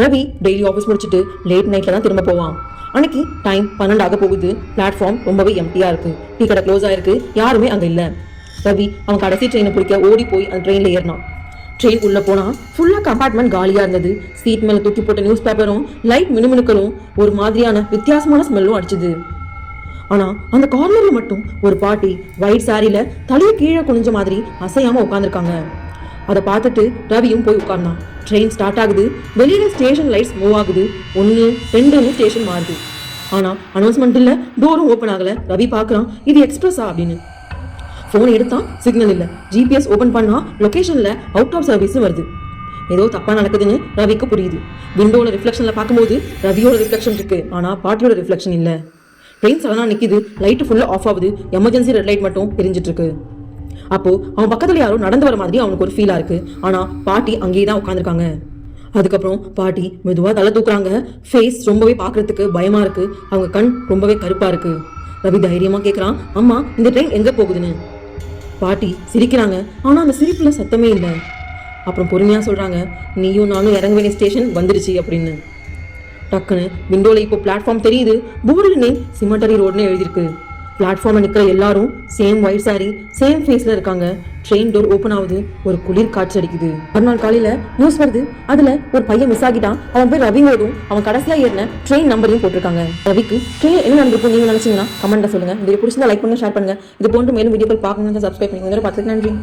Ravi daily office முடிச்சுட்டு late நைட்ல தான் திரும்ப போவான். அன்னைக்கு டைம் 12 ஆக போகுது. பிளாட்ஃபார்ம் ரொம்பவே எம்டியா இருக்கு. டீ கடை க்ளோஸ் ஆயிருக்கு. யாருமே அங்க இல்ல. ரவி அவன் கடைசி ட்ரெயினை பிடிக்க ஓடி போய் அந்த ட்ரெயின்ல ஏறினான். ட்ரெயின் உள்ள போனா ஃபுல்லா கம்பார்ட்மெண்ட் காலியா இருந்தது. சீட் மேல தூக்கி போட்ட நியூஸ் பேப்பரும் லைட் மினுமினுக்களும் ஒரு மாதிரியான வித்தியாசமான ஸ்மெல்லும் அடிச்சுது. ஆனா அந்த கார்னர்ல மட்டும் ஒரு பாட்டி ஒயிட் சாரியில தலையை கீழே குனிஞ்ச மாதிரி அசையாம உட்காந்துருக்காங்க. அதை பார்த்துட்டு ரவியும் போய் உட்கார்னான். ட்ரெயின் ஸ்டார்ட் ஆகுது. வெளியில ஸ்டேஷன் லைட்ஸ் மூவ் ஆகுது. 1 2 ஸ்டேஷன் மாறுது. ஆனா அனௌன்ஸ்மெண்ட் இல்ல, டோரும் ஓப்பன் ஆகல. ரவி பார்க்கறான், இது எக்ஸ்பிரஸா அப்படின்னு. போன் எடுத்தான், சிக்னல் இல்ல. ஜிபிஎஸ் ஓபன் பண்ணா லொகேஷன்ல அவுட் ஆஃப் சர்வீஸ் வருது. ஏதோ தப்பா நடக்குதுன்னு ரவிக்கு புரியுது. விண்டோல ரிஃப்ளெக்ஷன்ல பார்க்கும்போது ரவியோட ரிஃப்ளெக்ஷன் இருக்கு, ஆனா பாட்டியோட ரிஃப்ளெக்ஷன் இல்ல. ட்ரெயின் சடனா நிக்குது. லைட் ஃபுல்லா ஆஃப் ஆகுது. எமர்ஜென்சி ரெட் லைட் மட்டும் எரிஞ்சிட்டு இருக்கு. அப்போ அவன் பக்கத்துல யாரும் நடந்து வர மாதிரி அவனுக்கு ஒரு ஃபீலா இருக்கு. ஆனா பாட்டி அங்கேயே தான் உட்காந்துருக்காங்க. அதுக்கப்புறம் பாட்டி மெதுவா தலை தூக்குறாங்க. ஃபேஸ் ரொம்பவே பாக்குறதுக்கு பயமா இருக்கு. அவங்க கண் ரொம்பவே கருப்பா இருக்கு. ரவி தைரியமா கேக்குறான், அம்மா இந்த ட்ரெயின் எங்க போகுதுன்னு. பாட்டி சிரிக்கிறாங்க. ஆனா அந்த சிரிப்புல சத்தமே இல்லை. அப்புறம் பொறுமையா சொல்றாங்க, நீயும் நானும் இறங்க வேண்டிய ஸ்டேஷன் வந்துருச்சு அப்படின்னு. டக்குன்னு விண்டோல இப்போ பிளாட்ஃபார்ம் தெரியுது. போர்டுல நேம் சிமெண்டரி ரோடுன்னு எழுதியிருக்கு. பிளாட்ஃபார்ம்ல நிக்கிற எல்லாரும் சேம் ஒயிட் சாரி, சேம் ஃபேஸ்ல இருக்காங்க. ட்ரெயின் டோர் ஓப்பன் ஆகுது. ஒரு குளிர் காற்று அடிக்குது. மறுநாள் காலையில நியூஸ் வருது. அதுல ஒரு பையன் மிஸ் ஆகிட்டான். அவன் பேர் ரவியோடும் அவன் கடைசியா ஏறின ட்ரெயின் நம்பரையும் போட்டிருக்காங்க. ரவிக்கு ட்ரெயின் என்ன நடந்திருக்கும் நீங்க நினைச்சீங்கன்னா கமெண்ட்ல சொல்லுங்க. வீடியோ பிடிச்சிருந்தா லைக் பண்ணுங்க, ஷேர் பண்ணுங்க. இது போன்று மேலும் வீடியோக்கள் பார்க்கணும்னு சப்ஸ்கிரைப் பண்ணுங்க. பார்த்துக்கு நன்றி.